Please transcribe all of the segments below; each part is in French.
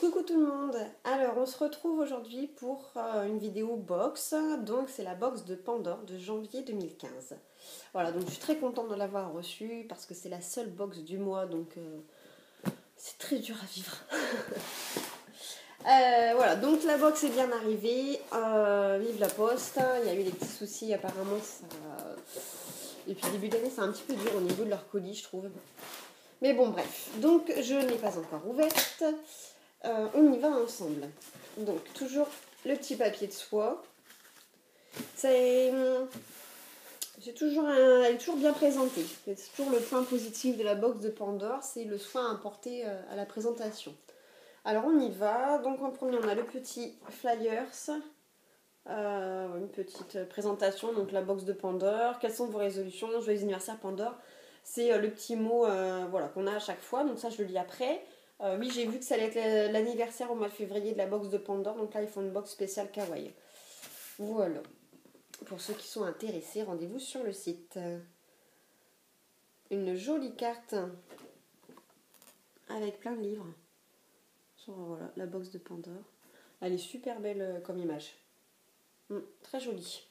Coucou tout le monde. Alors on se retrouve aujourd'hui pour une vidéo box. Donc c'est la box de Pandore de janvier 2015. Voilà, donc je suis très contente de l'avoir reçue parce que c'est la seule box du mois, donc c'est très dur à vivre. Voilà, donc la box est bien arrivée. Vive la poste. Il y a eu des petits soucis apparemment. Et puis début d'année c'est un petit peu dur au niveau de leur colis, je trouve. Mais bon, bref. Donc je ne l'ai pas encore ouverte. On y va ensemble. Donc toujours le petit papier de soie. Elle est toujours bien présentée. C'est toujours le point positif de la box de Pandore, c'est le soin apporté à la présentation. Alors on y va. Donc en premier on a le petit flyers, une petite présentation. Donc la box de Pandore. Quelles sont vos résolutions? Joyeux anniversaire Pandore. C'est le petit mot voilà, qu'on a à chaque fois. Donc ça je le lis après. Oui, j'ai vu que ça allait être l'anniversaire au mois de février de la box de Pandore. Donc là, ils font une box spéciale kawaii. Voilà. Pour ceux qui sont intéressés, rendez-vous sur le site. Une jolie carte avec plein de livres. Sur voilà, la box de Pandore. Elle est super belle comme image. Très jolie.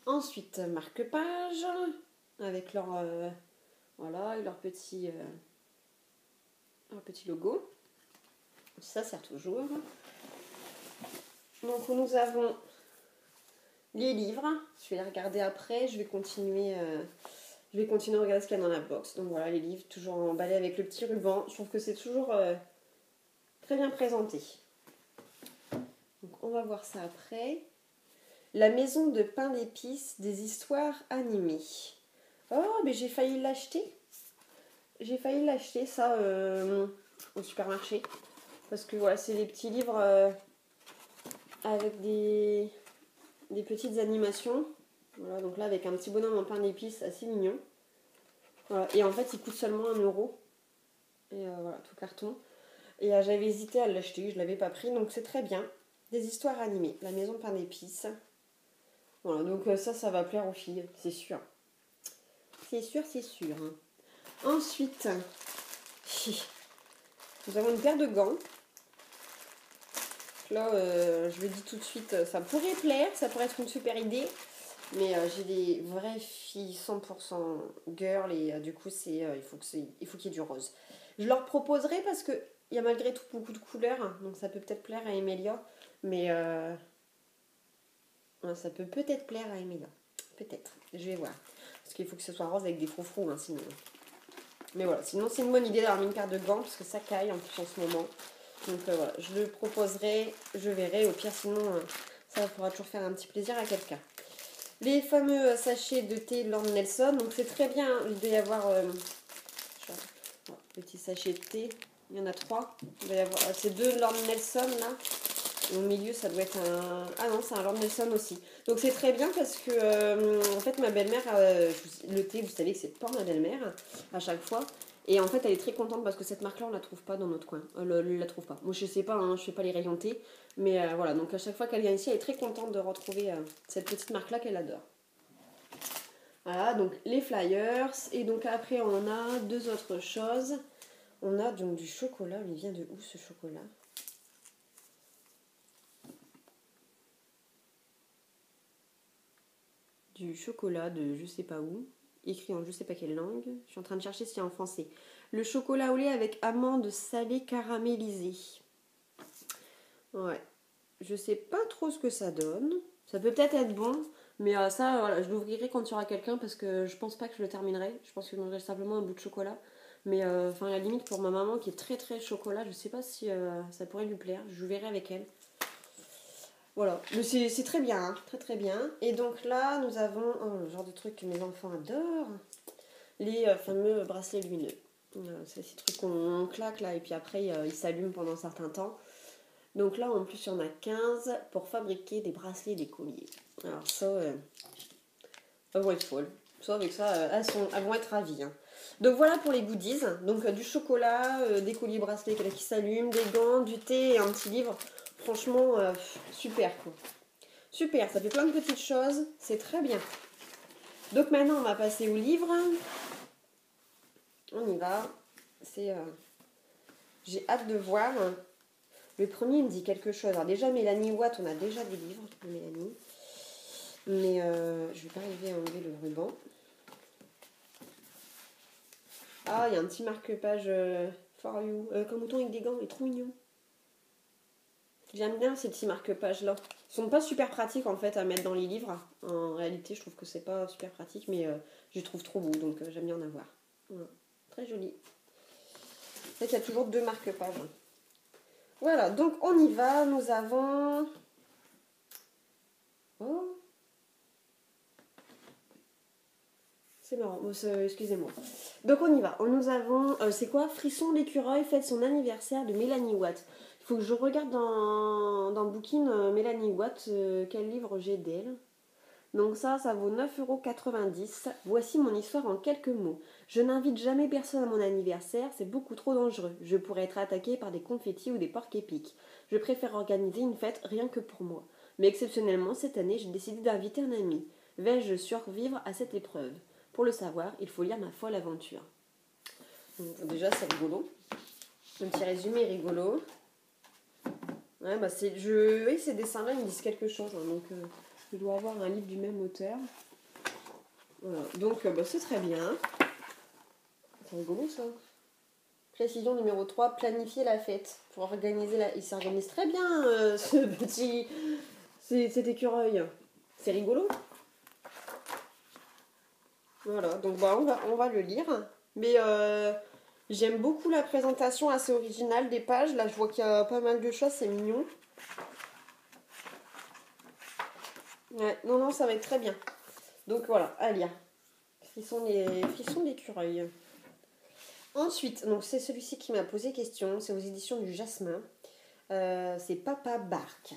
Ensuite, marque-page. Avec leur, voilà, leur petit logo. Ça sert toujours. Donc nous avons les livres. Je vais les regarder après. Je vais continuer à regarder ce qu'il y a dans la box. Donc voilà, les livres toujours emballés avec le petit ruban. Je trouve que c'est toujours très bien présenté. Donc on va voir ça après. La maison de pain d'épices, des histoires animées. Oh, mais j'ai failli l'acheter. J'ai failli l'acheter ça au supermarché. Parce que voilà, c'est des petits livres avec des petites animations. Voilà, donc là avec un petit bonhomme en pain d'épices assez mignon. Voilà, et en fait il coûte seulement 1 €. Et voilà, tout carton. Et j'avais hésité à l'acheter, je l'avais pas pris, donc c'est très bien. Des histoires animées, la maison de pain d'épices. Voilà, donc ça va plaire aux filles, c'est sûr. C'est sûr, c'est sûr. Ensuite, nous avons une paire de gants. Là, je le dis tout de suite, ça pourrait plaire, ça pourrait être une super idée. Mais j'ai des vraies filles 100% girl et du coup il faut qu'il y ait du rose. Je leur proposerai parce qu'il y a malgré tout beaucoup de couleurs, donc ça peut peut-être plaire à Emilia. Mais ça peut peut-être plaire à Emilia. Peut-être, je vais voir. Parce qu'il faut que ce soit rose avec des froufrous, hein, sinon. Mais voilà, sinon c'est une bonne idée d'avoir une paire de gants parce que ça caille en plus en ce moment. Donc voilà, je le proposerai, je verrai. Au pire, sinon ça pourra toujours faire un petit plaisir à quelqu'un. Les fameux sachets de thé Lord Nelson. Donc c'est très bien. Il doit y avoir petit sachet de thé. Il y en a 3. Il doit y avoir ces 2 Lord Nelson là. Et au milieu ça doit être un... Ah non, c'est un Lord Nelson aussi. Donc c'est très bien parce que en fait ma belle-mère, le thé, vous savez que c'est pas ma belle-mère à chaque fois. Et en fait elle est très contente parce que cette marque là on la trouve pas dans notre coin. Elle la trouve pas. Moi je sais pas, hein, je fais pas les rayons thé. Mais voilà, donc à chaque fois qu'elle vient ici, elle est très contente de retrouver cette petite marque-là qu'elle adore. Voilà, donc les flyers. Et donc après, on a 2 autres choses. On a donc du chocolat. Il vient de où ce chocolat? Du chocolat de je sais pas où. Écrit en je sais pas quelle langue. Je suis en train de chercher s'il y a en français. Le chocolat au lait avec amandes salées caramélisées. Ouais. Je sais pas trop ce que ça donne. Ça peut peut-être être bon, mais ça, voilà, je l'ouvrirai quand il y aura quelqu'un parce que je pense pas que je le terminerai. Je pense que je mangerai simplement un bout de chocolat. Mais enfin, à la limite, pour ma maman qui est très très chocolat, je sais pas si ça pourrait lui plaire. Je verrai avec elle. Voilà, mais c'est très bien, hein, très très bien. Et donc là, nous avons le genre de truc que mes enfants adorent, les fameux bracelets lumineux. C'est ces trucs qu'on claque là et puis après ils s'allument pendant un certain temps. Donc là, en plus, il y en a 15 pour fabriquer des bracelets et des colliers. Alors ça, elles vont être folles. Ça, avec ça, elles vont être ravies. Hein. Donc voilà pour les goodies. Donc du chocolat, des colliers bracelets qui s'allument, des gants, du thé et un petit livre. Franchement, super quoi. Super, ça fait plein de petites choses. C'est très bien. Donc maintenant, on va passer au livre. On y va. J'ai hâte de voir. Le premier, il me dit quelque chose. Alors déjà, Mélanie Watt, on a déjà des livres de Mélanie. Mais je vais pas arriver à enlever le ruban. Ah, il y a un petit marque-page for you. Comme mouton avec des gants, il est trop mignon. J'aime bien ces petits marque-pages-là. Ils sont pas super pratiques en fait à mettre dans les livres. En réalité, je trouve que c'est pas super pratique, mais je les trouve trop beaux, donc j'aime bien en avoir. Voilà. Très joli. C'est vrai qu'il y a toujours 2 marque-pages. Voilà, donc on y va. Nous avons... Oh, c'est marrant, excusez-moi. Donc on y va. Nous avons, c'est quoi? Frisson l'écureuil fête son anniversaire de Mélanie Watt. Il faut que je regarde dans Bookin Mélanie Watt, quel livre j'ai d'elle. Donc ça vaut 9,90 €. Voici mon histoire en quelques mots. Je n'invite jamais personne à mon anniversaire, c'est beaucoup trop dangereux. Je pourrais être attaquée par des confettis ou des porcs-épics. Je préfère organiser une fête rien que pour moi. Mais exceptionnellement, cette année, j'ai décidé d'inviter un ami. Vais-je survivre à cette épreuve? Pour le savoir, il faut lire ma folle aventure. Donc, déjà, c'est rigolo. Un petit résumé est rigolo. Ouais, bah oui, ces dessins-là, ils me disent quelque chose. Hein, donc, je dois avoir un livre du même auteur. Voilà. Donc, bah, c'est très bien. C'est rigolo, ça. Précision numéro 3, planifier la fête. Pour organiser il s'organise très bien, ce petit... cet écureuil. C'est rigolo. Voilà, donc bah, on va le lire. Mais j'aime beaucoup la présentation assez originale des pages. Là, je vois qu'il y a pas mal de choses, c'est mignon. Ouais, non, ça va être très bien. Donc voilà, à lire. Frissons d'écureuil. Ensuite, donc c'est celui-ci qui m'a posé question. C'est aux éditions du Jasmin. C'est Papa Barque.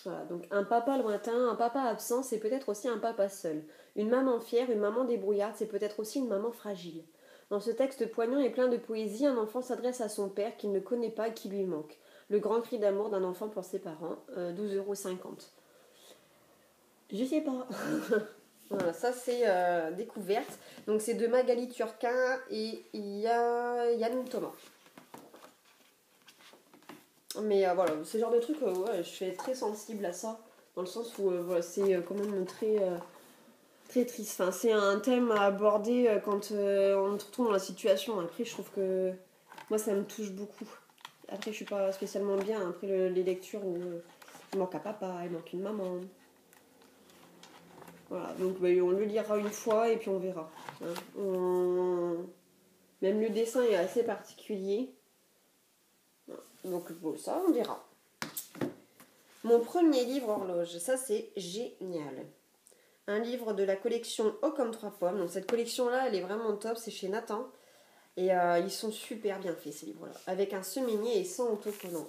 Voilà, donc un papa lointain, un papa absent, c'est peut-être aussi un papa seul. Une maman fière, une maman débrouillarde, c'est peut-être aussi une maman fragile. Dans ce texte poignant et plein de poésie, un enfant s'adresse à son père qu'il ne connaît pas et qui lui manque. Le grand cri d'amour d'un enfant pour ses parents, 12,50 €. Je sais pas. Voilà, ça c'est découverte. Donc c'est de Magali Turquin et il y a Yann Thomas. Mais voilà, ce genre de truc, ouais, je suis très sensible à ça. Dans le sens où voilà, c'est quand même très triste. Enfin, c'est un thème à aborder quand on se retrouve dans la situation. Après, je trouve que moi, ça me touche beaucoup. Après, je suis pas spécialement bien. Après, les lectures où il manque un papa, il manque une maman. Voilà, donc bah, on le lira une fois et puis on verra. Hein. Même le dessin est assez particulier. Donc bon, ça, on verra. Mon premier livre horloge, ça c'est génial. Un livre de la collection Haut comme 3 pommes. Donc cette collection-là, elle est vraiment top, c'est chez Nathan. Et ils sont super bien faits ces livres-là. Avec un semainier et sans autocollant.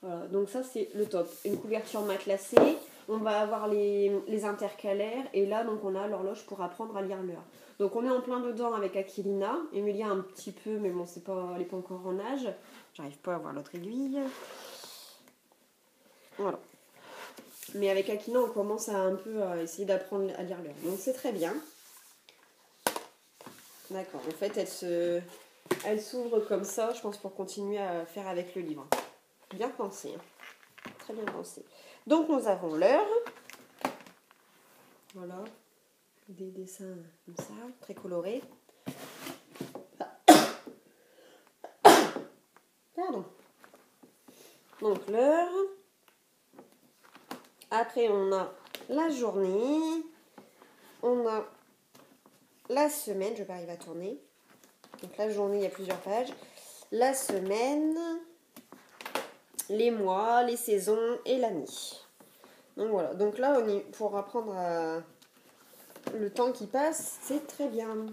Voilà, donc ça c'est le top. Une couverture matelassée. On va avoir les intercalaires. Et là, donc on a l'horloge pour apprendre à lire l'heure. Donc on est en plein dedans avec Aquilina. Emilia un petit peu, mais bon, elle n'est pas encore en âge. J'arrive pas à voir l'autre aiguille. Voilà. Mais avec Aquilina, on commence à un peu essayer d'apprendre à lire l'heure. Donc c'est très bien. D'accord. En fait, elle s'ouvre comme ça, je pense, pour continuer à faire avec le livre. Bien pensé. Hein. Très bien pensé. Donc nous avons l'heure. Voilà. Des dessins comme ça, très colorés. Pardon. Donc l'heure. Après, on a la journée. On a la semaine. Je vais pas arriver à tourner. Donc la journée, il y a plusieurs pages. La semaine, les mois, les saisons et l'année. Donc voilà. Donc là, pour apprendre le temps qui passe, c'est très bien.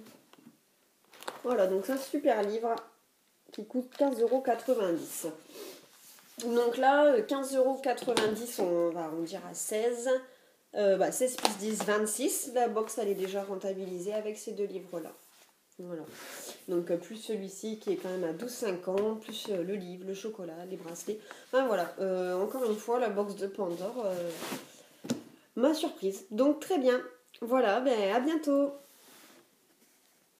Voilà, donc c'est un super livre qui coûte 15,90 €. Donc là, 15,90 €, on va arrondir à 16. 16 plus 10, 26. La box, elle est déjà rentabilisée avec ces 2 livres-là. Voilà. Donc plus celui-ci qui est quand même à 12,50, plus le livre, le chocolat, les bracelets. Enfin voilà, encore une fois, la box de Pandore m'a surprise. Donc très bien. Voilà, à bientôt.